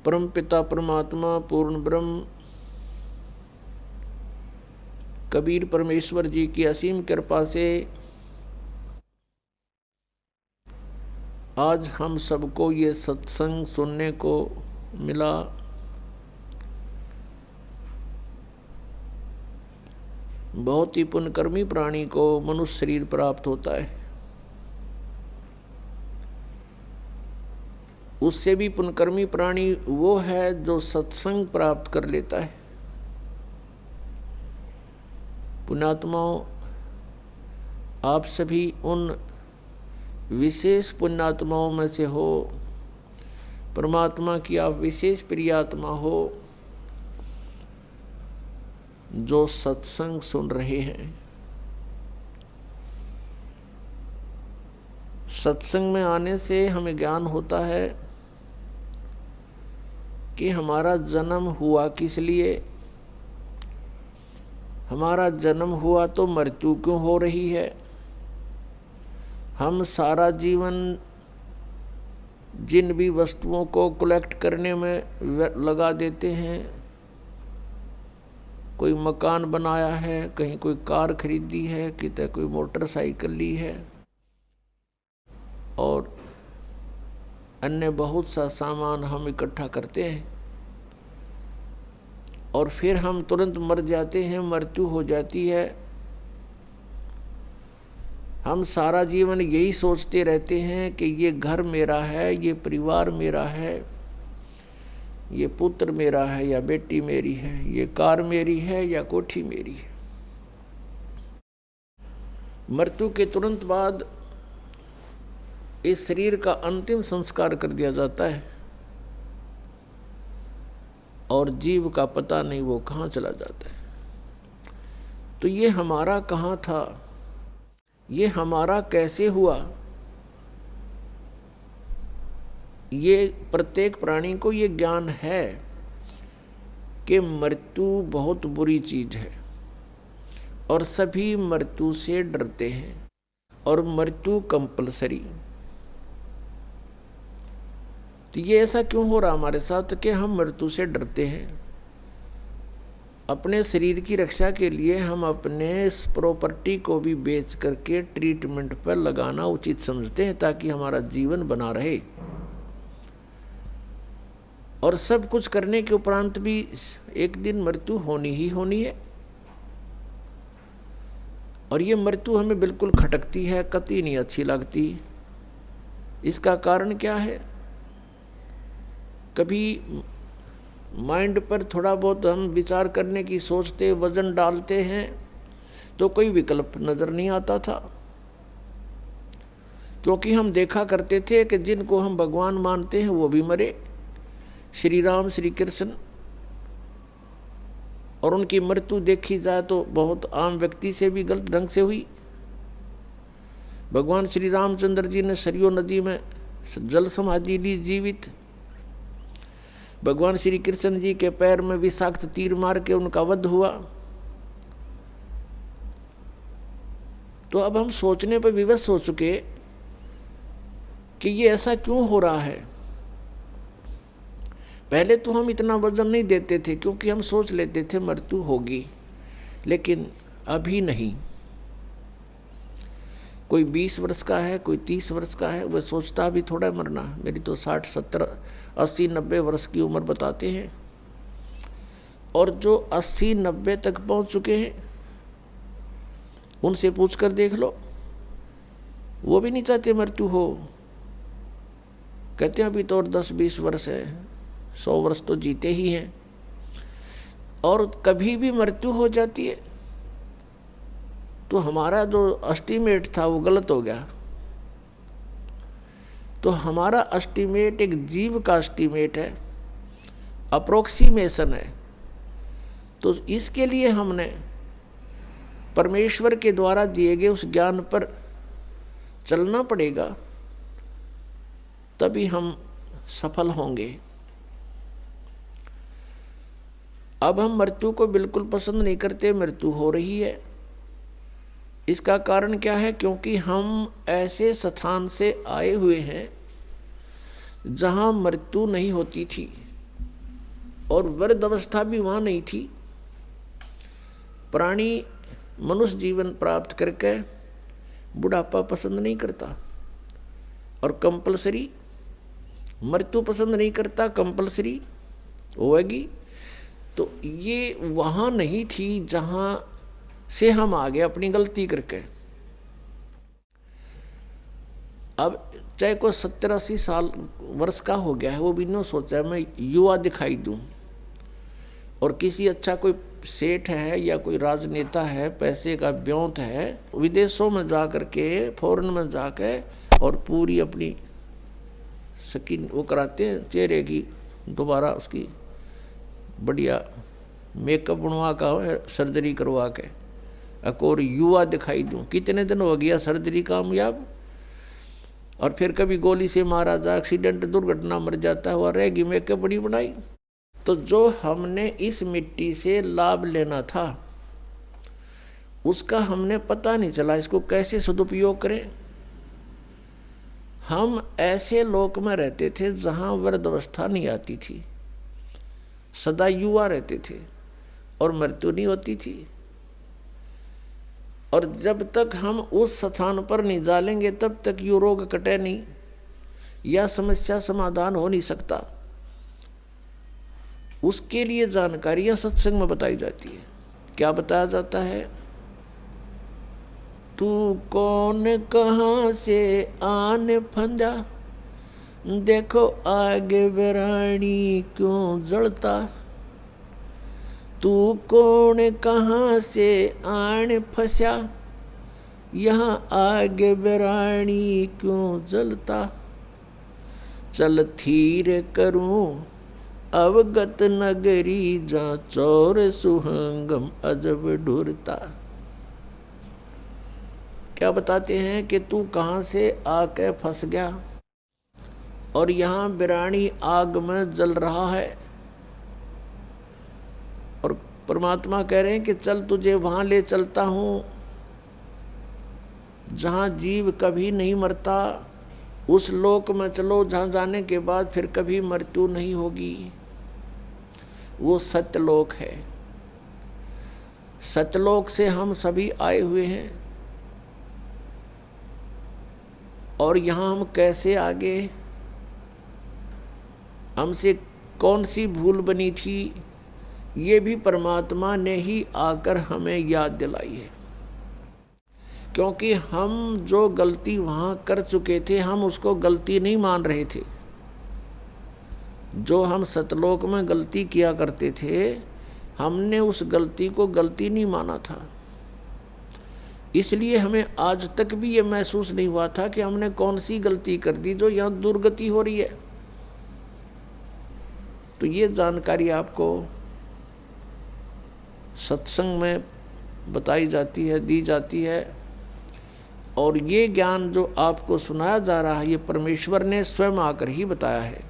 परम पिता परमात्मा पूर्ण ब्रह्म कबीर परमेश्वर जी की असीम कृपा से आज हम सबको ये सत्संग सुनने को मिला। बहुत ही पुण्यकर्मी प्राणी को मनुष्य शरीर प्राप्त होता है। उससे भी पुण्यकर्मी प्राणी वो है जो सत्संग प्राप्त कर लेता है। पुण्यात्माओं, आप सभी उन विशेष पुण्यात्माओं में से हो। परमात्मा की आप विशेष प्रियात्मा हो जो सत्संग सुन रहे हैं। सत्संग में आने से हमें ज्ञान होता है कि हमारा जन्म हुआ किस लिए, हमारा जन्म हुआ तो मृत्यु क्यों हो रही है। हम सारा जीवन जिन भी वस्तुओं को कलेक्ट करने में लगा देते हैं, कोई मकान बनाया है, कहीं कोई कार खरीदी है, कितने कोई मोटरसाइकिल ली है और अन्य बहुत सा सामान हम इकट्ठा करते हैं और फिर हम तुरंत मर जाते हैं, मृत्यु हो जाती है। हम सारा जीवन यही सोचते रहते हैं कि ये घर मेरा है, ये परिवार मेरा है, ये पुत्र मेरा है या बेटी मेरी है, ये कार मेरी है या कोठी मेरी है। मृत्यु के तुरंत बाद इस शरीर का अंतिम संस्कार कर दिया जाता है और जीव का पता नहीं वो कहाँ चला जाता है। तो ये हमारा कहाँ था, ये हमारा कैसे हुआ, ये प्रत्येक प्राणी को ये ज्ञान है कि मृत्यु बहुत बुरी चीज है और सभी मृत्यु से डरते हैं और मृत्यु कंपलसरी। तो ये ऐसा क्यों हो रहा हमारे साथ कि हम मृत्यु से डरते हैं। अपने शरीर की रक्षा के लिए हम अपने इस प्रॉपर्टी को भी बेच करके ट्रीटमेंट पर लगाना उचित समझते हैं ताकि हमारा जीवन बना रहे। और सब कुछ करने के उपरांत भी एक दिन मृत्यु होनी ही होनी है और ये मृत्यु हमें बिल्कुल खटकती है, कतई नहीं अच्छी लगती। इसका कारण क्या है? कभी माइंड पर थोड़ा बहुत हम विचार करने की सोचते, वजन डालते हैं तो कोई विकल्प नजर नहीं आता था, क्योंकि हम देखा करते थे कि जिनको हम भगवान मानते हैं वो भी मरे। श्री राम, श्री कृष्ण, और उनकी मृत्यु देखी जाए तो बहुत आम व्यक्ति से भी गलत ढंग से हुई। भगवान श्री रामचंद्र जी ने सरयू नदी में जल समाधि ली जीवित। भगवान श्री कृष्ण जी के पैर में विषाक्त तीर मार के उनका वध हुआ। तो अब हम सोचने पर विवश हो चुके कि ये ऐसा क्यों हो रहा है। पहले तो हम इतना वजन नहीं देते थे क्योंकि हम सोच लेते थे मृत्यु होगी, लेकिन अभी नहीं। कोई 20 वर्ष का है, कोई 30 वर्ष का है, वह सोचता भी थोड़ा मरना। मेरी तो 60, 70, 80, 90 वर्ष की उम्र बताते हैं। और जो 80, 90 तक पहुंच चुके हैं उनसे पूछ कर देख लो, वो भी नहीं चाहते मृत्यु हो। कहते हैं अभी तो और 10-20 वर्ष है, 100 वर्ष तो जीते ही हैं। और कभी भी मृत्यु हो जाती है तो हमारा जो एस्टीमेट था वो गलत हो गया। तो हमारा एस्टीमेट एक जीव का एस्टीमेट है, अप्रोक्सीमेशन है। तो इसके लिए हमने परमेश्वर के द्वारा दिए गए उस ज्ञान पर चलना पड़ेगा, तभी हम सफल होंगे। अब हम मृत्यु को बिल्कुल पसंद नहीं करते, मृत्यु हो रही है। इसका कारण क्या है? क्योंकि हम ऐसे स्थान से आए हुए हैं जहां मृत्यु नहीं होती थी। और वृद्ध अवस्था भी वहाँ नहीं थी। प्राणी मनुष्य जीवन प्राप्त करके बुढ़ापा पसंद नहीं करता और कंपलसरी मृत्यु पसंद नहीं करता, कंपलसरी होएगी। तो ये वहाँ नहीं थी जहाँ से हम आ गए अपनी गलती करके। अब चाहे कोई 70-80 साल वर्ष का हो गया है, वो भी नहीं सोचा है मैं युवा दिखाई दूं, और किसी अच्छा कोई सेठ है या कोई राजनेता है, पैसे का ब्योंत है, विदेशों में जा कर के, फॉरेन में जाके और पूरी अपनी स्किन वो कराते हैं चेहरे की, दोबारा उसकी बढ़िया मेकअप बनवा का सर्जरी करवा के और युवा दिखाई दूं। कितने दिन हो गया सर्जरी कामयाब, और फिर कभी गोली से मारा जा, एक्सीडेंट दुर्घटना मर जाता है, और रहेगी मेकअप बड़ी बनाई। तो जो हमने इस मिट्टी से लाभ लेना था उसका हमने पता नहीं चला, इसको कैसे सदुपयोग करें। हम ऐसे लोक में रहते थे जहां वृद्ध अवस्था नहीं आती थी, सदा युवा रहते थे और मृत्यु नहीं होती थी। और जब तक हम उस स्थान पर नहीं डालेंगे तब तक ये रोग कटे नहीं या समस्या समाधान हो नहीं सकता। उसके लिए जानकारियां सत्संग में बताई जाती है। क्या बताया जाता है? तू कौन कहाँ से आने फंदा, देखो आगे बेरानी क्यों जलता। तू कौन कहाँ से आने फंसा, यहाँ आगे बेरानी क्यों जलता। चल थीर करूं अवगत नगरी, जहाँ चौर सुहंगम अजब ढूरता। क्या बताते हैं कि तू कहाँ से आके फंस गया और यहाँ बिरानी आग में जल रहा है, और परमात्मा कह रहे हैं कि चल तुझे वहाँ ले चलता हूँ जहाँ जीव कभी नहीं मरता। उस लोक में चलो जहाँ जाने के बाद फिर कभी मृत्यु नहीं होगी। वो सत्यलोक है। सत्यलोक से हम सभी आए हुए हैं, और यहाँ हम कैसे आगे, हमसे कौन सी भूल बनी थी, ये भी परमात्मा ने ही आकर हमें याद दिलाई है। क्योंकि हम जो गलती वहाँ कर चुके थे हम उसको गलती नहीं मान रहे थे। जो हम सतलोक में गलती किया करते थे हमने उस गलती को गलती नहीं माना था। इसलिए हमें आज तक भी ये महसूस नहीं हुआ था कि हमने कौन सी गलती कर दी जो यहाँ दुर्गति हो रही है। तो ये जानकारी आपको सत्संग में बताई जाती है, दी जाती है, और ये ज्ञान जो आपको सुनाया जा रहा है ये परमेश्वर ने स्वयं आकर ही बताया है।